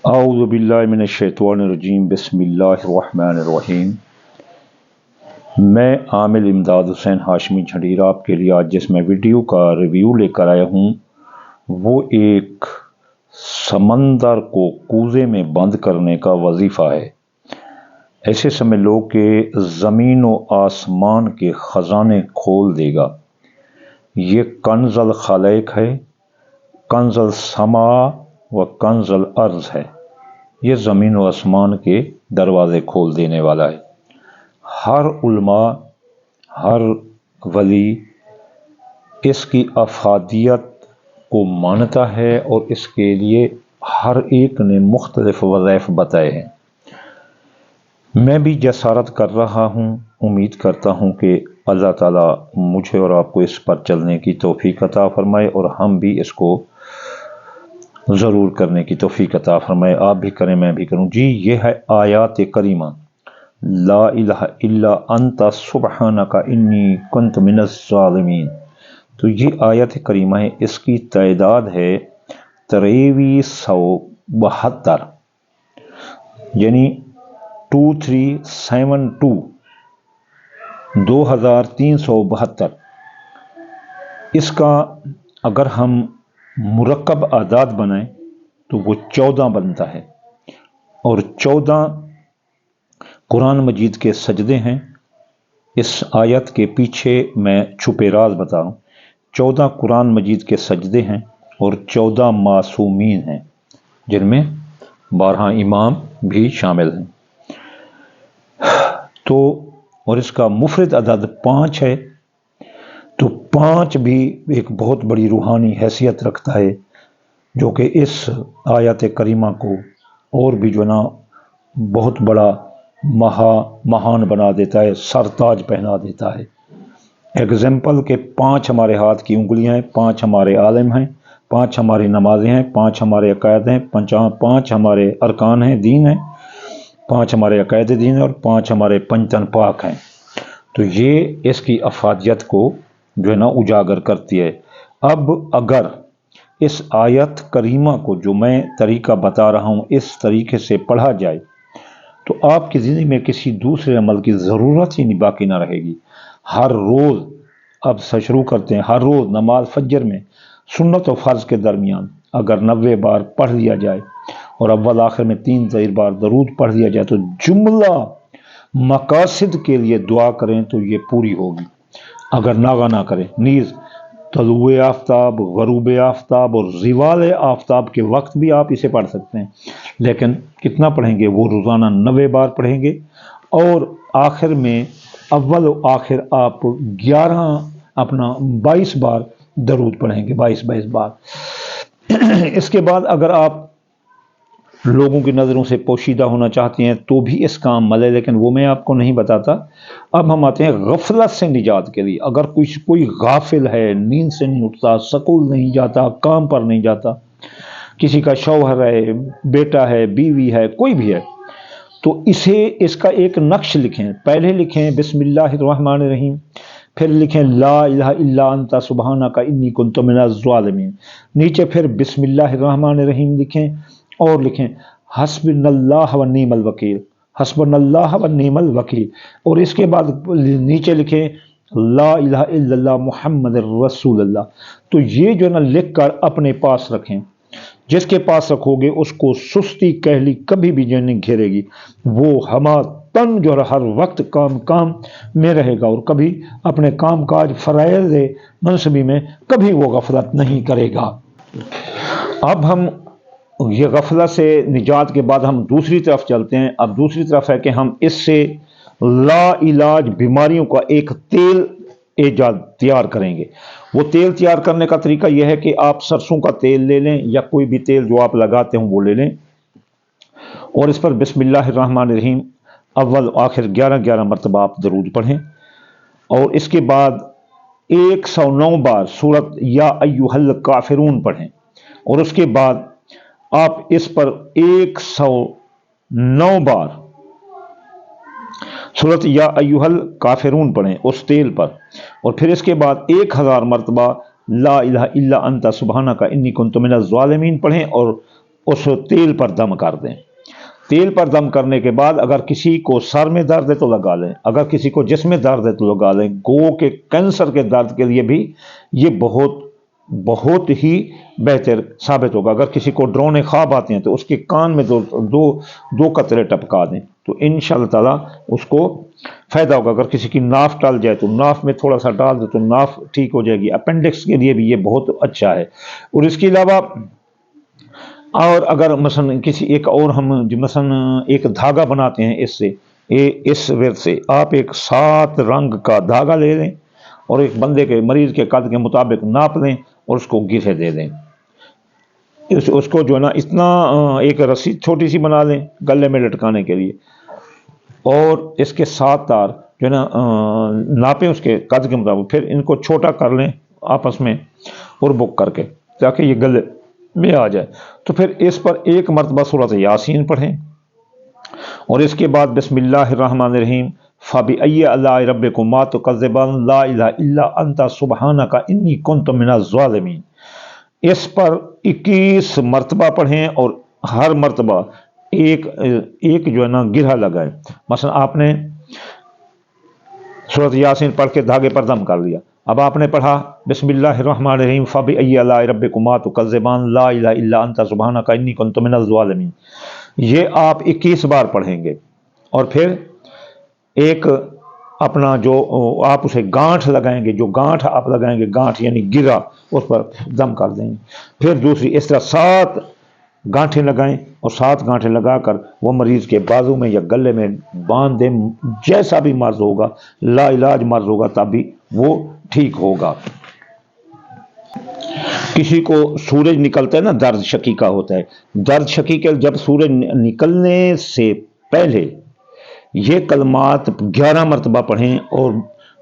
اعوذ باللہ من الشیطان الرجیم بسم اللہ الرحمن الرحیم۔ میں عامل امداد حسین ہاشمی جھنڈیر آپ کے لیے آج جس میں ویڈیو کا ریویو لے کر آیا ہوں وہ ایک سمندر کو کوزے میں بند کرنے کا وظیفہ ہے۔ ایسے سمجھ لو کہ زمین و آسمان کے خزانے کھول دے گا۔ یہ کنز الخلائق ہے، کنز السماء و کنز الارض ہے۔ یہ زمین و آسمان کے دروازے کھول دینے والا ہے۔ ہر علماء، ہر ولی اس کی افادیت کو مانتا ہے اور اس کے لیے ہر ایک نے مختلف وظائف بتائے ہیں۔ میں بھی جسارت کر رہا ہوں، امید کرتا ہوں کہ اللہ تعالیٰ مجھے اور آپ کو اس پر چلنے کی توفیق عطا فرمائے اور ہم بھی اس کو ضرور کرنے کی توفیق عطا فرمائے۔ آپ بھی کریں، میں بھی کروں۔ جی، یہ ہے آیات کریمہ، لا الہ الا انت سبحانک انی کنت من الظالمین۔ تو یہ آیات کریمہ ہے، اس کی تعداد ہے 2372، یعنی 2372، 2372۔ اس کا اگر ہم مرکب اعداد بنائیں تو وہ 14 بنتا ہے، اور 14 قرآن مجید کے سجدے ہیں۔ اس آیت کے پیچھے میں چھپے راز بتاؤں، 14 قرآن مجید کے سجدے ہیں اور 14 معصومین ہیں، جن میں 12 امام بھی شامل ہیں۔ تو اور اس کا مفرد عدد 5 ہے، تو 5 بھی ایک بہت بڑی روحانی حیثیت رکھتا ہے، جو کہ اس آیت کریمہ کو اور بھی جو نا بہت بڑا مہان بنا دیتا ہے، سرتاج پہنا دیتا ہے۔ ایگزامپل کہ 5 ہمارے ہاتھ کی انگلیاں ہیں، 5 ہمارے عالم ہیں، 5 ہماری نمازیں ہیں، 5 ہمارے عقائد ہیں، 5 ہمارے ارکان ہیں، دین ہیں، 5 ہمارے عقائد دین ہیں، اور 5 ہمارے پنجتن پاک ہیں۔ تو یہ اس کی افادیت کو جو ہے نا اجاگر کرتی ہے۔ اب اگر اس آیت کریمہ کو جو میں طریقہ بتا رہا ہوں اس طریقے سے پڑھا جائے تو آپ کی زندگی میں کسی دوسرے عمل کی ضرورت ہی نہیں باقی نہ رہے گی۔ ہر روز اب شروع کرتے ہیں، ہر روز نماز فجر میں سنت و فرض کے درمیان اگر 90 بار پڑھ لیا جائے اور اول آخر میں 3 بار درود پڑھ لیا جائے تو جملہ مقاصد کے لیے دعا کریں تو یہ پوری ہوگی۔ اگر ناغہ نہ کریں، نیز طلوع آفتاب، غروب آفتاب اور زوال آفتاب کے وقت بھی آپ اسے پڑھ سکتے ہیں، لیکن کتنا پڑھیں گے؟ وہ روزانہ 90 بار پڑھیں گے، اور آخر میں اول و آخر آپ 22 بار درود پڑھیں گے، 22 بار۔ اس کے بعد اگر آپ لوگوں کی نظروں سے پوشیدہ ہونا چاہتے ہیں تو بھی اس کا عمل ہے، لیکن وہ میں آپ کو نہیں بتاتا۔ اب ہم آتے ہیں غفلت سے نجات کے لیے۔ اگر کوئی غافل ہے، نیند سے نہیں اٹھتا، سکول نہیں جاتا، کام پر نہیں جاتا، کسی کا شوہر ہے، بیٹا ہے، بیوی ہے، کوئی بھی ہے، تو اس کا ایک نقش لکھیں۔ پہلے لکھیں بسم اللہ الرحمن الرحیم، پھر لکھیں لا الہ الا انت سبحانک انی کنت من الظالمین، نیچے پھر بسم اللہ الرحمن الرحیم لکھیں، اور لکھیں حسبنا اللہ و نعم الوکیل، حسبنا اللہ و نعم الوکیل، اور اس کے بعد نیچے لکھیں لا الہ الا اللہ محمد رسول اللہ۔ تو یہ جو نا لکھ کر اپنے پاس رکھیں۔ جس کے پاس رکھو گے اس کو سستی کہلی کبھی بھی جو نہیں گھیرے گی، وہ ہما تن جو ہر وقت کام میں رہے گا، اور کبھی اپنے کام کاج فرائض منصبی میں کبھی وہ غفلت نہیں کرے گا۔ اب ہم یہ غفلت سے نجات کے بعد ہم دوسری طرف چلتے ہیں۔ اب دوسری طرف ہے کہ ہم اس سے لا علاج بیماریوں کا ایک تیل تیار کریں گے۔ وہ تیل تیار کرنے کا طریقہ یہ ہے کہ آپ سرسوں کا تیل لے لیں یا کوئی بھی تیل جو آپ لگاتے ہوں وہ لے لیں، اور اس پر بسم اللہ الرحمن الرحیم اول آخر 11 مرتبہ آپ درود پڑھیں، اور اس کے بعد 109 بار سورت یا ایھا الکافرون پڑھیں، اور اس کے بعد آپ اس پر 109 بار سورت یا ایھا الکافرون پڑھیں اس تیل پر، اور پھر اس کے بعد 1000 مرتبہ لا الہ الا انت سبحانک انی کنت من الظالمین پڑھیں، اور اس تیل پر دم کر دیں۔ تیل پر دم کرنے کے بعد اگر کسی کو سر میں درد ہے تو لگا لیں، اگر کسی کو جسم میں درد ہے تو لگا لیں۔ گو کے کینسر کے درد کے لیے بھی یہ بہت ہی بہتر ثابت ہوگا۔ اگر کسی کو ڈرون خواب آتے ہیں تو اس کے کان میں دو قطرے ٹپکا دیں تو انشاءاللہ تعالیٰ اس کو فائدہ ہوگا۔ اگر کسی کی ناف ٹل جائے تو ناف میں تھوڑا سا ڈال دے تو ناف ٹھیک ہو جائے گی۔ اپینڈکس کے لیے بھی یہ بہت اچھا ہے۔ اور اس کے علاوہ اور اگر مثلا کسی ایک اور ہم مثلا ایک دھاگا بناتے ہیں اس ورد سے، آپ ایک 7 رنگ کا دھاگا لے لیں اور ایک بندے کے مریض کے قد کے مطابق ناپ لیں اور اس کو گرے دے دیں۔ اس کو جو ہے نا اتنا ایک رسی چھوٹی سی بنا لیں گلے میں لٹکانے کے لیے، اور اس کے 7 تار جو ہے نا ناپیں اس کے قد کے مطابق، پھر ان کو چھوٹا کر لیں آپس میں اور بک کر کے تاکہ یہ گلے میں آ جائے۔ تو پھر اس پر ایک مرتبہ سورۃ یاسین پڑھیں اور اس کے بعد بسم اللہ الرحمن الرحیم فَبِأَيِّ آلَاءِ رَبِّكُمَا تُكَذِّبَانِ لَا إِلَٰهَ إِلَّا أَنْتَ سُبْحَانَكَ إِنِّي كُنْتُ مِنَ الظَّالِمِينَ۔ اس پر 21 مرتبہ پڑھیں اور ہر مرتبہ ایک جو ہے نا گرہ لگائیں۔ مثلا آپ نے سورۃ یاسین پڑھ کے دھاگے پر دم کر لیا، اب آپ نے پڑھا بسم اللہ الرحمن الرحیم فَبِأَيِّ آلَاءِ رَبِّكُمَا تُكَذِّبَانِ لَا إِلَٰهَ إِلَّا أَنْتَ سُبْحَانَكَ إِنِّي كُنْتُ مِنَ الظَّالِمِينَ۔ یہ آپ 21 بار پڑھیں گے اور پھر ایک اپنا جو آپ اسے گانٹھ لگائیں گے، جو گانٹھ آپ لگائیں گے، گانٹھ یعنی گرہ، اس پر دم کر دیں گے۔ پھر دوسری اس طرح 7 گانٹھیں لگائیں اور 7 گانٹھیں لگا کر وہ مریض کے بازو میں یا گلے میں باندھ دیں۔ جیسا بھی مرض ہوگا، لا علاج مرض ہوگا تب بھی وہ ٹھیک ہوگا۔ کسی کو سورج نکلتا ہے نا، درد شقیقہ ہوتا ہے، درد شقیقہ جب سورج نکلنے سے پہلے یہ کلمات 11 مرتبہ پڑھیں اور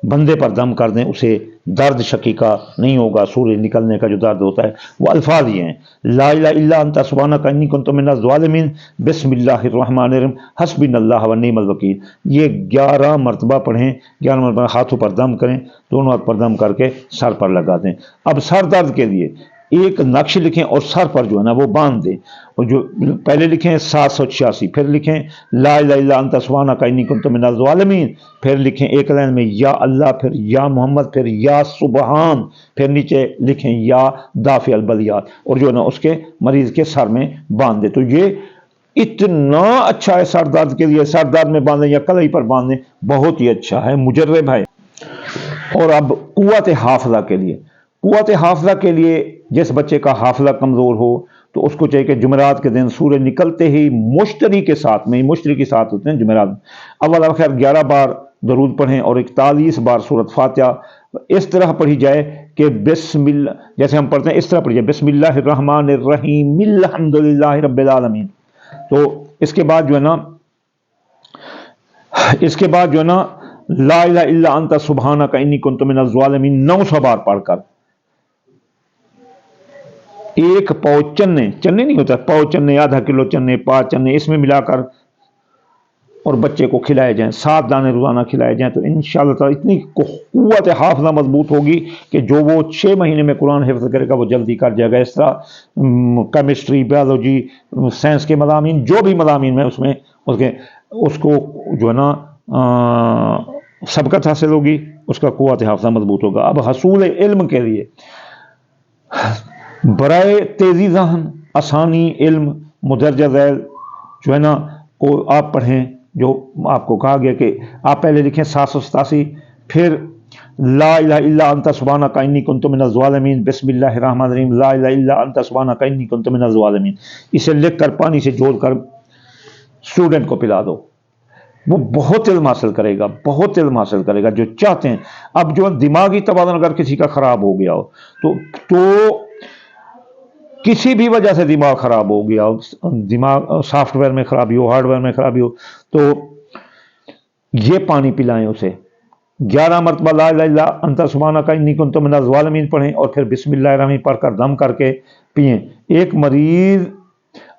بندے پر دم کر دیں، اسے درد شقیقہ نہیں ہوگا۔ سورج نکلنے کا جو درد ہوتا ہے وہ الفاظ یہ ہیں: لا الہ الا انت سبحانک انی کنت من الظالمین، بسم اللہ الرحمن الرحیم، حسبنا اللہ ونعم الوکیل۔ یہ 11 مرتبہ پڑھیں، 11 مرتبہ ہاتھوں پر دم کریں، دونوں ہاتھ پر دم کر کے سر پر لگا دیں۔ اب سر درد کے لیے ایک نقش لکھیں اور سر پر جو ہے نا وہ باندھ دیں، اور جو پہلے لکھیں 786، پھر لکھیں لا الہ الا انت سبحانک انی کنت من الظالمین، پھر لکھیں ایک لائن میں یا اللہ، پھر یا محمد، پھر یا سبحان، پھر نیچے لکھیں یا دافع البلیات، اور جو ہے نا اس کے مریض کے سر میں باندھ دیں۔ تو یہ اتنا اچھا ہے سر درد کے لیے، سر درد میں باندھیں یا کلائی پر باندھیں، بہت ہی اچھا ہے، مجرب ہے۔ اور اب قوت حافظہ کے لیے، قوت حافظہ کے لیے جس بچے کا حافظہ کمزور ہو تو اس کو چاہیے کہ جمعرات کے دن سورج نکلتے ہی مشتری کے ساتھ ہوتے ہیں جمعرات، اول آخر 11 بار درود پڑھیں اور 41 بار سورۃ فاتحہ اس طرح پڑھی جائے کہ بسم اللہ، جیسے ہم پڑھتے ہیں اس طرح پڑھی جائے، بسم اللہ الرحمن الرحیم الحمدللہ رب العالمین۔ تو اس کے بعد جو ہے نا لا الہ الا انت سبحانک انی کنت من الظالمین 900 بار پڑھ کر ایک پاؤ چنے نہیں ہوتا، پاؤ چنے، آدھا کلو چنے، 5 چنے اس میں ملا کر اور بچے کو کھلائے جائیں، 7 دانے روزانہ کھلائے جائیں، تو انشاءاللہ تعالی اتنی قوت حافظہ مضبوط ہوگی کہ جو وہ 6 مہینے میں قرآن حفظ کرے گا وہ جلدی کر جائے گا۔ اس طرح کیمسٹری، بیولوجی، سائنس کے مضامین، جو بھی مضامین میں اس کو جو ہے نا سبقت حاصل ہوگی، اس کا قوت حافظہ مضبوط ہوگا۔ اب حصول علم کے لیے برائے تیزی ذہن، آسانی علم، مدرجہ ذیل جو ہے نا کو آپ پڑھیں، جو آپ کو کہا گیا کہ آپ پہلے لکھیں 787، پھر لا الہ الا انت سبحانک انی کنت من الظالمین، بسم اللہ الرحمن الرحیم، لا الہ الا انت سبحانک انی کنت من الظالمین۔ اسے لکھ کر پانی سے جوڑ کر اسٹوڈنٹ کو پلا دو، وہ بہت علم حاصل کرے گا جو چاہتے ہیں۔ اب جو دماغی توازن اگر کسی کا خراب ہو گیا ہو تو کسی بھی وجہ سے دماغ خراب ہو گیا ہو، دماغ سافٹ ویئر میں خرابی ہو، ہارڈ ویئر میں خرابی ہو، تو یہ پانی پلائیں اسے، 11 مرتبہ لا الہ الا انت سبحانک انی کنت من الظالمین پڑھیں اور پھر بسم اللہ الرحمن پڑھ کر دم کر کے پئیں۔ ایک مریض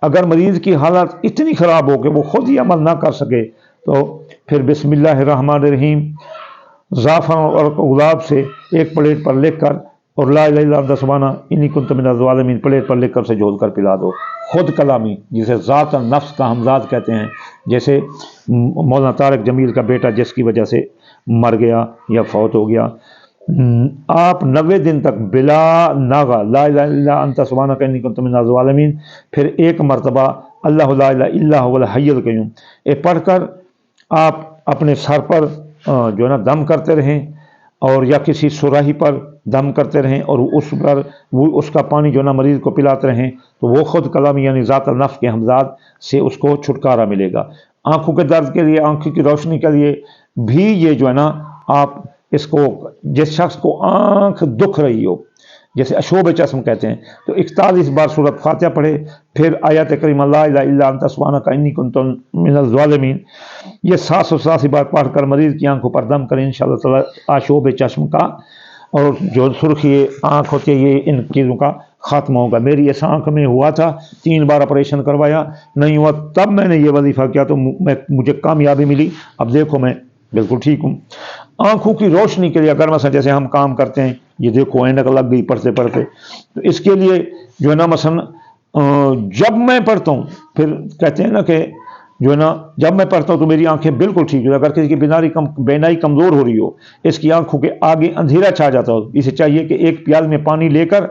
اگر مریض کی حالت اتنی خراب ہو کہ وہ خود ہی عمل نہ کر سکے تو پھر بسم اللہ الرحمن الرحیم زعفران اور گلاب سے ایک پلیٹ پر لکھ کر اور لا الہ الا انت سبحانک انی کنت من الظالمین پلیٹ پر لکھ کر سے جھول کر پلا دو۔ خود کلامی جسے ذات النفس کا ہمزاد کہتے ہیں، جیسے مولانا طارق جمیل کا بیٹا جس کی وجہ سے مر گیا یا فوت ہو گیا، آپ 90 دن تک بلا ناغہ لا الہ الا انت سبحانک انی کنت من الظالمین، پھر ایک مرتبہ اللہ لا الہ الا هو الحی القیوم یہ پڑھ کر آپ اپنے سر پر جو ہے نا دم کرتے رہیں، اور یا کسی سراہی پر دم کرتے رہیں، اور اس پر وہ اس کا پانی جو ہے نا مریض کو پلاتے رہیں، تو وہ خود کلامی یعنی ذات النفس کے ہمزاد سے اس کو چھٹکارا ملے گا۔ آنکھوں کے درد کے لیے، آنکھوں کی روشنی کے لیے بھی یہ جو ہے نا آپ اس کو، جس شخص کو آنکھ دکھ رہی ہو جیسے اشوب چشم کہتے ہیں، تو 41 بار سورۃ فاتحہ پڑھے، پھر آیت کریمہ لا الہ الا انت سبحانک انی کنت من الظالمین، یہ 787 بار پڑھ کر مریض کی آنکھوں پر دم کریں، انشاءاللہ تعالی اشوب چشم کا اور جو سرخی آنکھ ہوتی ہے یہ ان چیزوں کا خاتمہ ہوگا۔ میری اس آنکھ میں ہوا تھا، 3 بار آپریشن کروایا، نہیں ہوا، تب میں نے یہ وظیفہ کیا تو مجھے کامیابی ملی، اب دیکھو میں بالکل ٹھیک ہوں۔ آنکھوں کی روشنی کے لیے اگر مثلا جیسے ہم کام کرتے ہیں، یہ دیکھو اینک لگ گئی پڑھتے پڑھتے، تو اس کے لیے جو ہے نا مثلا جب میں پڑھتا ہوں، پھر کہتے ہیں نا کہ جو ہے نا جب میں پڑھتا ہوں تو میری آنکھیں بالکل ٹھیک ہو، اگر کسی کی بینائی کمزور ہو رہی ہو، اس کی آنکھوں کے آگے اندھیرا چھا جاتا ہو، اسے چاہیے کہ ایک پیال میں پانی لے کر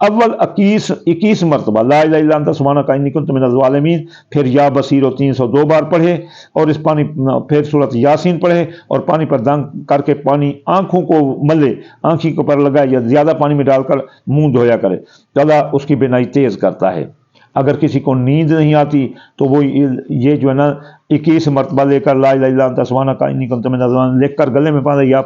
اول 21 مرتبہ لا الہ الا انت سبحانک انی کنت من الظالمین، پھر یا بصیر 302 بار پڑھے، اور اس پانی پھر سورۃ یاسین پڑھے، اور پانی پر دم کر کے پانی آنکھوں کو ملے، آنکھی کے پر لگائے یا زیادہ پانی میں ڈال کر منہ دھویا کرے، تو اللہ اس کی بینائی تیز کرتا ہے۔ اگر کسی کو نیند نہیں آتی تو وہ یہ جو ہے نا 21 مرتبہ لے کر لا الہ الا انت سبحانک انی کنت من الظالمین لکھ کر گلے میں باندھے یا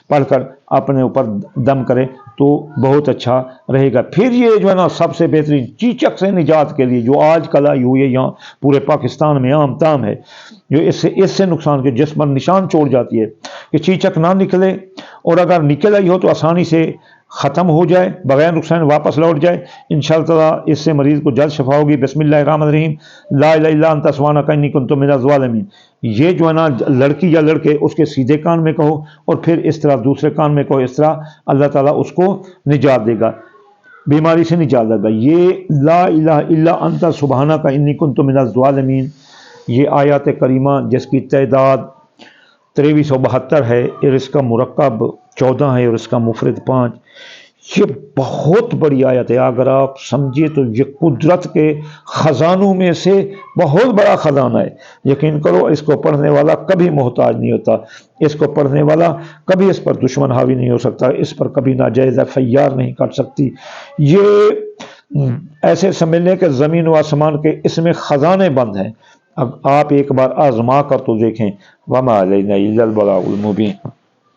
پڑھ کر اپنے اوپر دم کرے تو بہت اچھا رہے گا۔ پھر یہ جو ہے نا سب سے بہترین چیچک سے نجات کے لیے جو آج کل آئی ہوئی ہے، یہاں پورے پاکستان میں عام تام ہے، جو اس سے نقصان کے جسم پر نشان چھوڑ جاتی ہے کہ چیچک نہ نکلے، اور اگر نکل آئی ہو تو آسانی سے ختم ہو جائے، بغیر نقصان واپس لوٹ جائے، انشاءاللہ تعالی اس سے مریض کو جلد شفا ہوگی۔ بسم اللہ الرحمن الرحیم، لا الہ الا انت سبحانک انی کنت من الظالمین، یہ جو ہے نا لڑکی یا لڑکے اس کے سیدھے کان میں کہو، اور پھر اس طرح دوسرے کان میں کہو، اس طرح اللہ تعالیٰ اس کو نجات دے گا، بیماری سے نجات دے گا۔ یہ لا الہ الا انت سبحانک انی کنت من الظالمین، یہ آیات کریمہ جس کی تعداد 2372 ہے، اور اس کا مرکب 14 ہے اور اس کا مفرد 5، یہ بہت بڑی آیت ہے۔ اگر آپ سمجھے تو یہ قدرت کے خزانوں میں سے بہت بڑا خزانہ ہے۔ یقین کرو اس کو پڑھنے والا کبھی محتاج نہیں ہوتا، اس کو پڑھنے والا کبھی اس پر دشمن حاوی نہیں ہو سکتا، اس پر کبھی ناجائز FIR نہیں کٹ سکتی۔ یہ ایسے سمجھنے کہ زمین و آسمان کے اس میں خزانے بند ہیں۔ اب آپ ایک بار آزما کر تو دیکھیں، وما علینا الا البلاغ المبین۔